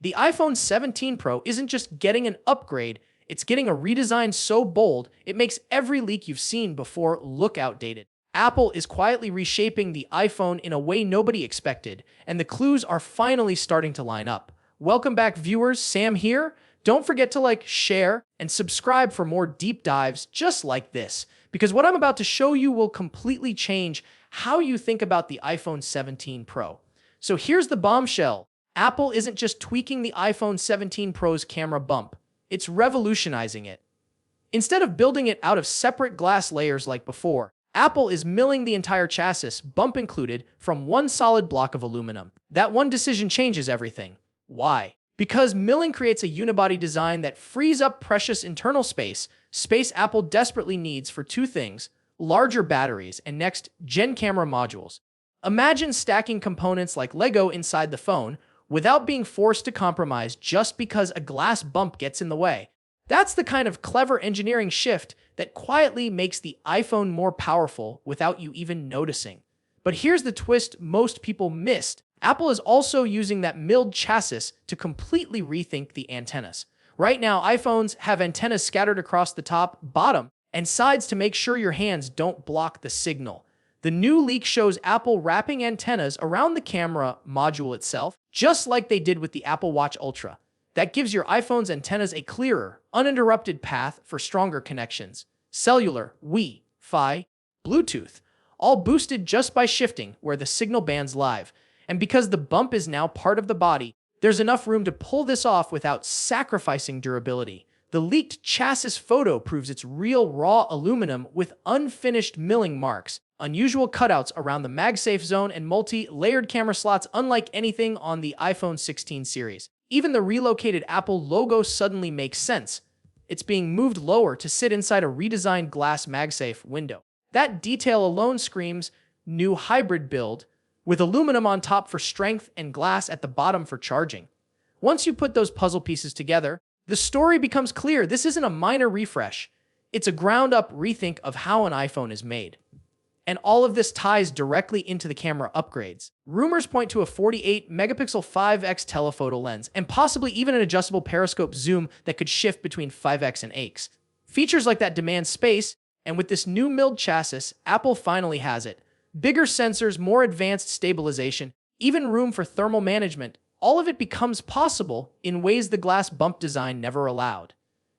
The iPhone 17 Pro isn't just getting an upgrade, it's getting a redesign so bold it makes every leak you've seen before look outdated. Apple is quietly reshaping the iPhone in a way nobody expected, and the clues are finally starting to line up. Welcome back, viewers. Sam here. Don't forget to like, share, and subscribe for more deep dives just like this, because what I'm about to show you will completely change how you think about the iPhone 17 Pro. So here's the bombshell. Apple isn't just tweaking the iPhone 17 Pro's camera bump, it's revolutionizing it. Instead of building it out of separate glass layers like before, Apple is milling the entire chassis, bump included, from one solid block of aluminum. That one decision changes everything. Why? Because milling creates a unibody design that frees up precious internal space Apple desperately needs for two things: larger batteries and next-gen camera modules. Imagine stacking components like Lego inside the phone without being forced to compromise just because a glass bump gets in the way. That's the kind of clever engineering shift that quietly makes the iPhone more powerful without you even noticing. But here's the twist most people missed. Apple is also using that milled chassis to completely rethink the antennas. Right now, iPhones have antennas scattered across the top, bottom, and sides to make sure your hands don't block the signal. The new leak shows Apple wrapping antennas around the camera module itself, just like they did with the Apple Watch Ultra. That gives your iPhone's antennas a clearer, uninterrupted path for stronger connections. Cellular, Wi-Fi, Bluetooth, all boosted just by shifting where the signal bands live. And because the bump is now part of the body, there's enough room to pull this off without sacrificing durability. The leaked chassis photo proves it's real raw aluminum with unfinished milling marks, unusual cutouts around the MagSafe zone, and multi-layered camera slots unlike anything on the iPhone 16 series. Even the relocated Apple logo suddenly makes sense. It's being moved lower to sit inside a redesigned glass MagSafe window. That detail alone screams new hybrid build, with aluminum on top for strength and glass at the bottom for charging. Once you put those puzzle pieces together, the story becomes clear. This isn't a minor refresh. It's a ground-up rethink of how an iPhone is made. And all of this ties directly into the camera upgrades. Rumors point to a 48-megapixel 5x telephoto lens, and possibly even an adjustable periscope zoom that could shift between 5x and 8x. Features like that demand space, and with this new milled chassis, Apple finally has it. Bigger sensors, more advanced stabilization, even room for thermal management. All of it becomes possible in ways the glass bump design never allowed.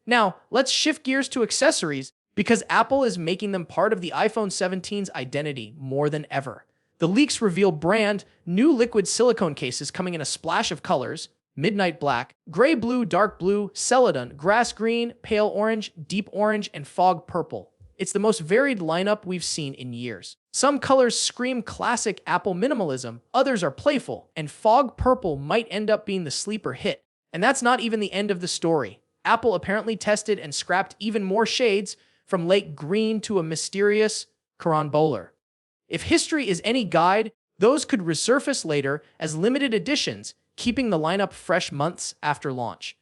Now, let's shift gears to accessories, because Apple is making them part of the iPhone 17's identity more than ever. The leaks reveal brand new liquid silicone cases coming in a splash of colors: midnight black, gray blue, dark blue, celadon, grass green, pale orange, deep orange, and fog purple. It's the most varied lineup we've seen in years. Some colors scream classic Apple minimalism, others are playful, and fog purple might end up being the sleeper hit. And that's not even the end of the story. Apple apparently tested and scrapped even more shades, from lake green to a mysterious carambola. If history is any guide, those could resurface later as limited editions, keeping the lineup fresh months after launch.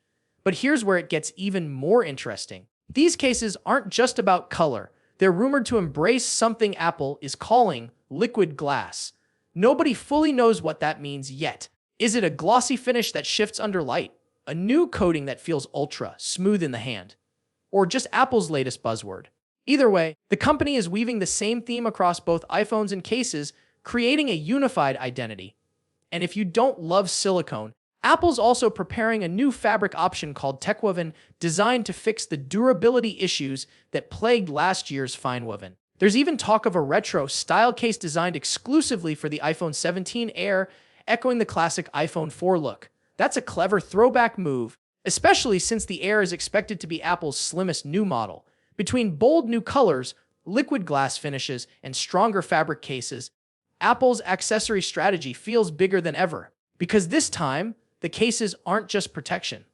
But here's where it gets even more interesting. These cases aren't just about color. They're rumored to embrace something Apple is calling liquid glass. Nobody fully knows what that means yet. Is it a glossy finish that shifts under light? A new coating that feels ultra smooth in the hand? Or just Apple's latest buzzword? Either way, the company is weaving the same theme across both iPhones and cases, creating a unified identity. And if you don't love silicone, Apple's also preparing a new fabric option called Techwoven, designed to fix the durability issues that plagued last year's Finewoven. There's even talk of a retro-style case designed exclusively for the iPhone 17 Air, echoing the classic iPhone 4 look. That's a clever throwback move, especially since the Air is expected to be Apple's slimmest new model. Between bold new colors, liquid glass finishes, and stronger fabric cases, Apple's accessory strategy feels bigger than ever. Because this time, the cases aren't just protection.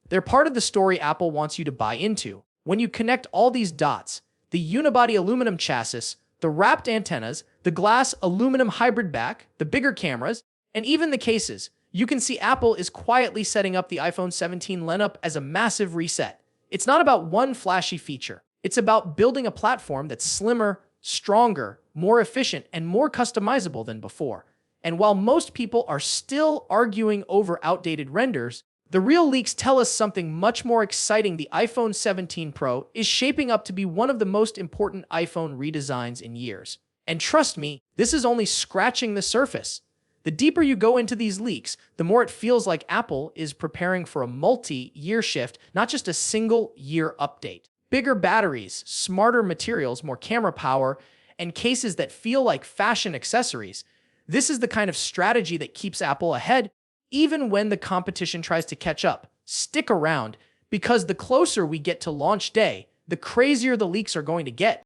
They're part of the story Apple wants you to buy into. When you connect all these dots, the unibody aluminum chassis, the wrapped antennas, the glass aluminum hybrid back, the bigger cameras, and even the cases, you can see Apple is quietly setting up the iPhone 17 lineup as a massive reset. It's not about one flashy feature. It's about building a platform that's slimmer, stronger, more efficient, and more customizable than before. And while most people are still arguing over outdated renders, the real leaks tell us something much more exciting. The iPhone 17 Pro is shaping up to be one of the most important iPhone redesigns in years. And trust me, this is only scratching the surface. The deeper you go into these leaks, the more it feels like Apple is preparing for a multi-year shift, not just a single-year update. Bigger batteries, smarter materials, more camera power, and cases that feel like fashion accessories. This is the kind of strategy that keeps Apple ahead, even when the competition tries to catch up. Stick around, because the closer we get to launch day, the crazier the leaks are going to get.